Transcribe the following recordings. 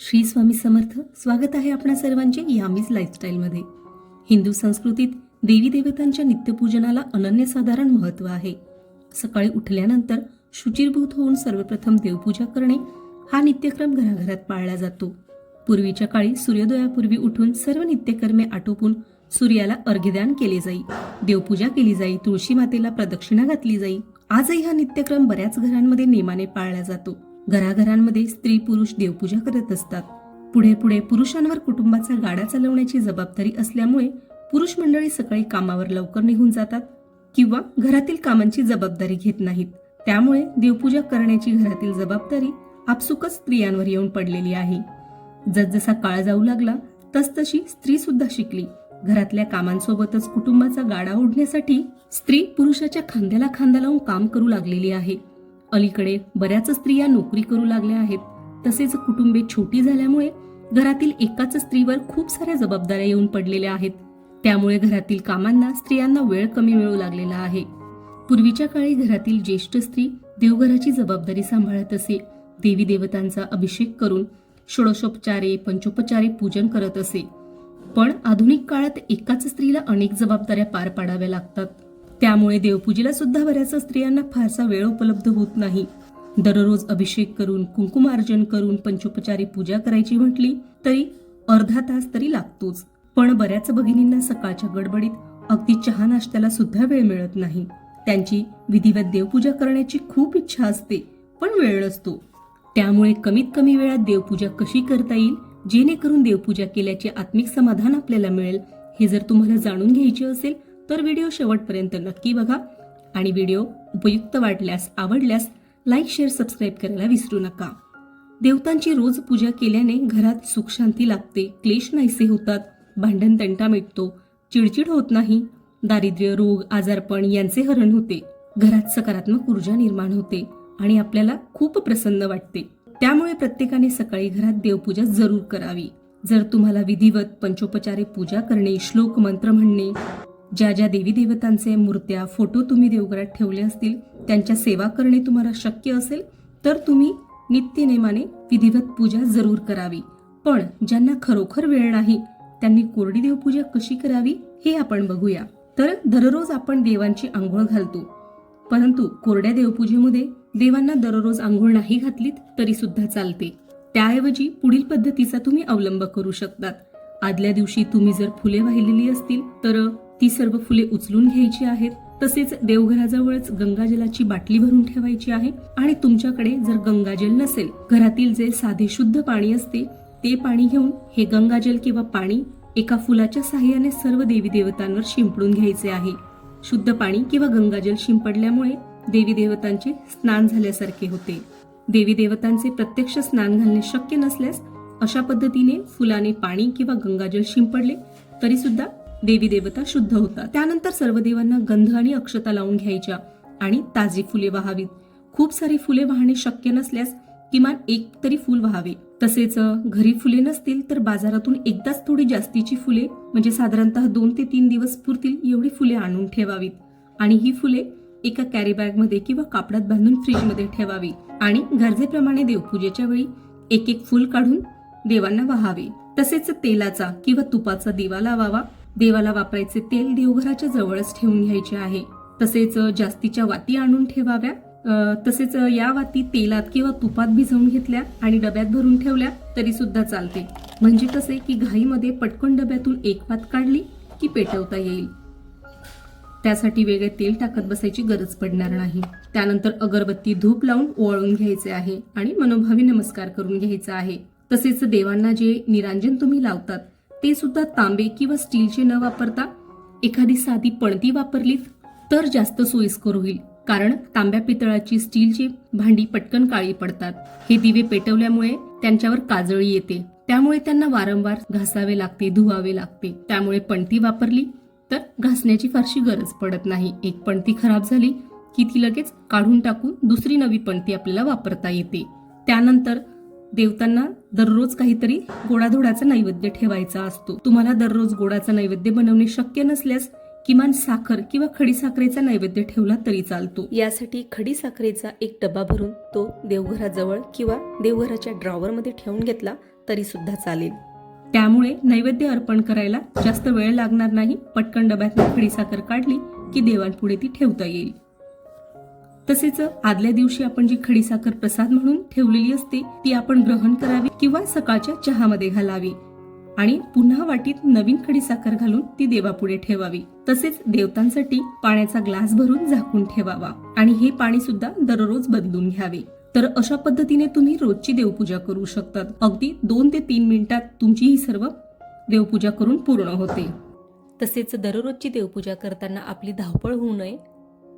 श्री स्वामी समर्थ. स्वागत आहे आपणा सर्वांचे यामीज लाईफस्टाईलमध्ये. हिंदू संस्कृतीत देवी देवतांच्या नित्यपूजनाला अनन्यसाधारण महत्त्व आहे. सकाळी उठल्यानंतर शुचिर्भूत होऊन सर्वप्रथम देवपूजा करणे हा नित्यक्रम घराघरात पाळला जातो. पूर्वीच्या काळी सूर्योदयापूर्वी उठून सर्व नित्यकर्मे आटोपून सूर्याला अर्घ्यदान केले जाई, देवपूजा केली जाई, तुळशी मातेला प्रदक्षिणा घातली जाई. आजही हा नित्यक्रम बऱ्याच घरांमध्ये नेमाने पाळला जातो. घराघरांमध्ये स्त्री पुरुष देवपूजा करत असतात. पुढे पुढे पुरुषांवर कुटुंबाचा गाडा चालवण्याची जबाबदारी असल्यामुळे पुरुष मंडळी सकाळी कामावर लवकर निघून जातात किंवा घरातील कामांची जबाबदारी घेत नाहीत. त्यामुळे देवपूजा करण्याची घरातील जबाबदारी आपसुकच स्त्रियांवर येऊन पडलेली आहे. जसजसा काळ जाऊ लागला तसतशी स्त्री सुद्धा शिकली. घरातल्या कामांसोबतच कुटुंबाचा गाडा ओढण्यासाठी स्त्री पुरुषाच्या खांद्याला खांदा लावून काम करू लागलेली आहे. अलीकडे बऱ्याच स्त्रिया नोकरी करू लागल्या आहेत. तसेच कुटुंबे छोटी झाल्यामुळे घरातील एकाच स्त्रीवर खूप साऱ्या जबाबदाऱ्या येऊन पडलेल्या आहेत. त्यामुळे घरातील कामांना स्त्रियांना वेळ कमी मिळू लागलेला आहे. पूर्वीच्या काळी घरातील ज्येष्ठ स्त्री देवघराची जबाबदारी सांभाळत असे. देवी देवतांचा अभिषेक करून षोडशोपचारे पंचोपचारे पूजन करत असे. पण आधुनिक काळात एकाच स्त्रीला अनेक जबाबदाऱ्या पार पाडाव्या लागतात. त्यामुळे देवपूजेला सुद्धा बऱ्याच स्त्रियांना फारसा वेळ उपलब्ध होत नाही. दररोज अभिषेक करून कुंकुमार्जन करून पंचोपचारी पूजा करायची म्हटली तरी अर्धा तास तरी लागतोच. पण बऱ्याच भगिनींना सकाळच्या गडबडीत अगदी चहा नाश्त्याला सुद्धा वेळ मिळत नाही. त्यांची विधिवत देवपूजा करण्याची खूप इच्छा असते पण वेळ नसतो. त्यामुळे कमीत कमी वेळात देवपूजा कशी करता येईल जेणेकरून देवपूजा केल्याचे आत्मिक समाधान आपल्याला मिळेल हे जर तुम्हाला जाणून घ्यायचे असेल तर व्हिडिओ शेवटपर्यंत नक्की बघा. आणि व्हिडिओ उपयुक्त वाटल्यास आवडल्यास लाईक शेअर सबस्क्राईब करायला विसरू नका. देवतांची रोज पूजा केल्याने घरात सुख शांती लाभते, क्लेश नाहीसे होतात, भांडण तंटा मिटतो, चिडचिड होत नाही, दारिद्र्य रोग आजारपण यांचे हरण होते, घरात सकारात्मक ऊर्जा निर्माण होते आणि आपल्याला खूप प्रसन्न वाटते. त्यामुळे प्रत्येकाने सकाळी घरात देवपूजा जरूर करावी. जर तुम्हाला विधिवत पंचोपचारे पूजा करणे, श्लोक मंत्र म्हणणे, ज्या ज्या देवी देवतांचे मूर्त्या फोटो तुम्ही देवघरात ठेवले असतील त्यांच्या सेवा करणे तुम्हाला शक्य असेल तर तुम्ही नित्यनेमाने विधिवत पूजा जरूर करावी. पण ज्यांना खरोखर वेळ नाही त्यांनी कोरडी देवपूजा कशी करावी हे आपण बघूया. तर दररोज आपण देवांची आंघोळ घालतो, परंतु कोरड्या देवपूजेमध्ये देवांना दररोज आंघोळ नाही घातलीत तरी सुद्धा चालते. त्याऐवजी पुढील पद्धतीचा तुम्ही अवलंब करू शकतात. आदल्या दिवशी तुम्ही जर फुले वाहिलेली असतील तर ती सर्व फुले उचलून घ्यायची आहेत. तसेच देवघराजवळच गंगाजलाची बाटली भरून ठेवायची आहे. आणि तुमच्याकडे जर गंगाजल नसेल, घरातील जे साधे शुद्ध पाणी असते ते पाणी घेऊन हे गंगाजल किंवा पाणी एका फुलाच्या साहाय्याने सर्व देवी देवतांवर शिंपडून घ्यायचे आहे. शुद्ध पाणी किंवा गंगाजल शिंपडल्यामुळे देवी देवतांचे स्नान झाल्यासारखे होते. देवी देवतांचे प्रत्यक्ष स्नान घालणे शक्य नसल्यास अशा पद्धतीने फुलाने पाणी किंवा गंगाजल शिंपडले तरी सुद्धा देवी देवता शुद्ध होतात. त्यानंतर सर्व देवांना गंध आणि अक्षता लावून घ्यायच्या आणि ताजी फुले वाहावीत. खूप सारी फुले वाहणे शक्य नसल्यास किमान एक तरी फुल वाहावे. तसेच घरी फुले नसतील तर बाजारातून एकदाच थोडी जास्तीची फुले म्हणजे साधारणतः 2 ते 3 दिवस पुरतील एवढी फुले आणून ठेवावीत. आणि ही फुले एका कॅरी बॅग मध्ये किंवा कापडात बांधून फ्रीजमध्ये ठेवावी. आणि गरजेप्रमाणे देवपूजेच्या वेळी एक एक फुल काढून देवांना वाहावे. तसेच तेलाचा किंवा तुपाचा दिवा लावावा. देवाला वापरायचे तेल देवघराच्या जवळच ठेवून घ्यायचे आहे. तसेच जास्तीच्या वाती आणून ठेवाव्या. तसेच या वाती तेलात किंवा तुपात भिजवून घेतल्या आणि डब्यात भरून ठेवल्या तरी सुद्धा चालते. म्हणजे कसे की घाईमध्ये पटकन डब्यातून एक वात काढली की पेटवता येईल. त्यासाठी वेगळे तेल टाकत बसायची गरज पडणार नाही. त्यानंतर अगरबत्ती धूप लावून ओवाळून घ्यायचे आहे आणि मनोभावी नमस्कार करून घ्यायचा आहे. तसेच देवांना जे निरांजन तुम्ही लावतात ते सुद्धा तांबे किंवा स्टीलचे न वापरता एखादी साधी पणती वापरलीत तर जास्त सोयीस्कर होईल. कारण तांब्या पितळाची स्टीलची भांडी पटकन काळी पडतात. हे दिवे पेटवल्यामुळे त्यांच्यावर काजळी येते. त्यामुळे त्यांना वारंवार घासावे लागते, धुवावे लागते. त्यामुळे पणती वापरली तर घासण्याची फारशी गरज पडत नाही. एक पणती खराब झाली की ती लगेच काढून टाकून दुसरी नवी पणती आपल्याला वापरता येते. त्यानंतर देवतांना दररोज काहीतरी गोडाधोडाचा नैवेद्य ठेवायचा असतो. तुम्हाला दररोज गोडाचा नैवेद्य बनवणे शक्य नसल्यास किमान साखर किंवा खडीसाखरेचा नैवेद्य ठेवला तरी चालतो. यासाठी खडीसाखरेचा एक डबा भरून तो देवघराजवळ किंवा देवघराच्या ड्रॉवरमध्ये ठेवून घेतला तरी सुद्धा चालेल. त्यामुळे नैवेद्य अर्पण करायला जास्त वेळ लागणार नाही. पटकन डब्यातून खडीसाखर काढली की देवांपुढे ती ठेवता येईल. तसेच आदल्या दिवशी आपण जी खडीसाखर प्रसाद म्हणून ठेवलेली असते ती आपण ग्रहण करावी किंवा सकाळच्या चहामध्ये घालावी आणि पुन्हा वाटीत नवीन खडीसाखर घालून ती देवापुढे ठेवावी. तसेच देवतांसाठी पाण्याचा ग्लास भरून झाकून ठेवावा आणि हे पाणी सुद्धा दररोज बदलून घ्यावे. तर अशा पद्धतीने तुम्ही रोजची देवपूजा करू शकतात. अगदी 2 ते 3 मिनिटात तुमची ही सर्व देवपूजा करून पूर्ण होते. तसेच दररोजची देवपूजा करताना आपली धावपळ होऊ नये,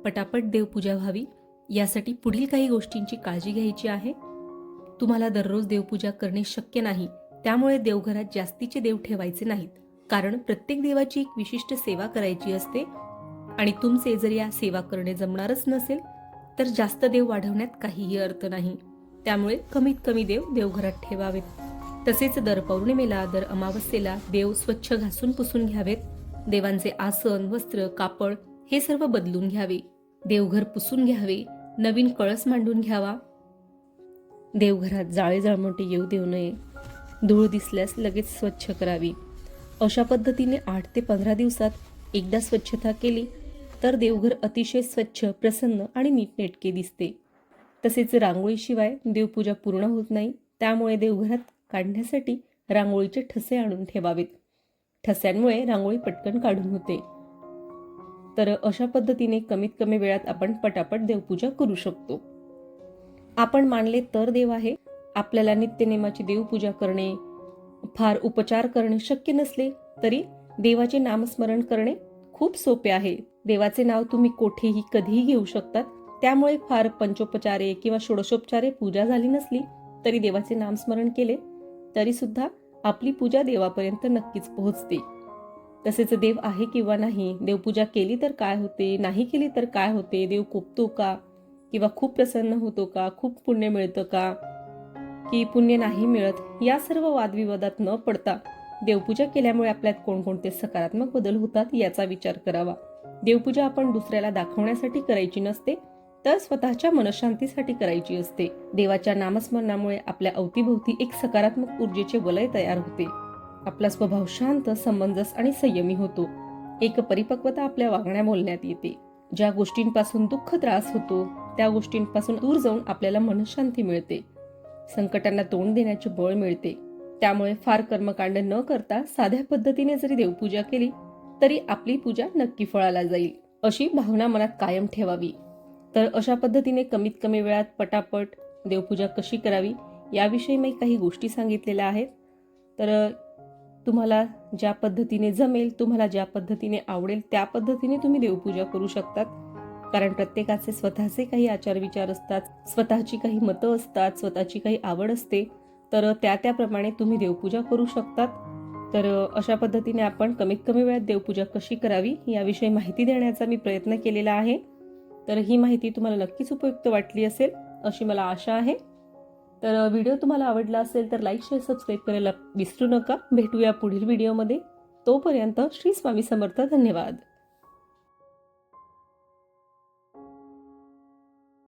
पटापट देवपूजा व्हावी यासाठी पुढील काही गोष्टींची काळजी घ्यायची आहे. तुम्हाला दररोज देवपूजा करणे शक्य नाही, त्यामुळे देवघरात जास्तीचे देव ठेवायचे नाहीत. कारण प्रत्येक देवाची एक विशिष्ट सेवा करायची असते आणि तुमचे जर या सेवा करणे जमणारच नसेल तर जास्त देव वाढवण्यात काहीही अर्थ नाही. त्यामुळे कमीत कमी देव देवघरात ठेवावेत. तसेच दर पौर्णिमेला, दर अमावस्येला देव स्वच्छ घासून पुसून घ्यावेत. देवांचे आसन, वस्त्र, कापड हे सर्व बदलून घ्यावे. देवघर पुसून घ्यावे. नवीन कळस मांडून घ्यावा. देवघरात जाळे जळमोटे येऊ देऊ नये. धूळ दिसल्यास लगेच स्वच्छ करावी. अशा पद्धतीने 8 ते 15 दिवसात एकदा स्वच्छता केली तर देवघर अतिशय स्वच्छ, प्रसन्न आणि नीटनेटके दिसते. तसेच रांगोळीशिवाय देवपूजा पूर्ण होत नाही. त्यामुळे देवघरात काढण्यासाठी रांगोळीचे ठसे आणून ठेवावेत. ठस्यांमुळे रांगोळी पटकन काढून होते. तर अशा पद्धतीने कमीत कमी वेळात आपण पटापट देवपूजा करू शकतो. आपण मानले तर देव आहे. आपल्याला नित्यनेमाची देवपूजा करणे, फार उपचार करणे शक्य नसले तरी देवाचे नामस्मरण करणे खूप सोपे आहे. देवाचे नाव तुम्ही कोठेही कधीही घेऊ शकतात. त्यामुळे फार पंचोपचारे किंवा षोडशोपचारे पूजा झाली नसली तरी देवाचे नामस्मरण केले तरी सुद्धा आपली पूजा देवापर्यंत नक्कीच पोहोचते. तसेच देव आहे किंवा नाही, देवपूजा केली तर काय होते, नाही केली तर काय होते, देव कोपतो का किंवा खूप प्रसन्न होतो का, खूप पुण्य मिळतं का की पुण्य नाही मिळत, या सर्व वादविवादात न पडता देवपूजा केल्यामुळे आपल्यात कोणकोणते सकारात्मक बदल होतात याचा विचार करावा. देवपूजा आपण दुसऱ्याला दाखवण्यासाठी करायची नसते तर स्वतःच्या मनशांतीसाठी करायची असते. देवाच्या नामस्मरणामुळे आपल्या अवतीभोवती एक सकारात्मक ऊर्जेचे वलय तयार होते. आपला स्वभाव शांत, समंजस आणि संयमी होतो. एक परिपक्वता आपल्या वागण्या बोलण्यात येते. ज्या गोष्टींपासून दुःख त्रास होतो त्या गोष्टींपासून दूर जाऊन आपल्याला मनशांती मिळते. संकटांना तोंड देण्याचे बळ मिळते. त्यामुळे फार कर्मकांड न करता साध्या पद्धतीने जरी देवपूजा केली तरी आपली पूजा नक्की फळाला जाईल अशी भावना मनात कायम ठेवावी. तर अशा पद्धतीने कमीत कमी वेळात पटापट देवपूजा कशी करावी याविषयी मी काही गोष्टी सांगितलेल्या आहेत. तर तुम्हाला ज्या पद्धतीने जमेल, तुम्हाला ज्या पद्धतीने आवडेल त्या पद्धतीने तुम्ही देवपूजा करू शकतात. कारण प्रत्येकाचे स्वतःचे काही आचार विचार असतात, स्वतःची काही मतं असतात, स्वतःची काही आवड असते. तर त्याप्रमाणे तुम्ही देवपूजा करू शकतात. तर अशा पद्धतीने आपण कमीत कमी वेळात देवपूजा कशी करावी याविषयी माहिती देण्याचा मी प्रयत्न केलेला आहे. तर ही माहिती तुम्हाला नक्कीच उपयुक्त वाटली असेल अशी मला आशा आहे. तर व्हिडिओ तुम्हाला आवडला असेल तर लाईक, शेअर, सबस्क्राईब करायला विसरू नका. भेटूया पुढील व्हिडिओमध्ये. तोपर्यंत श्री स्वामी समर्थ. धन्यवाद.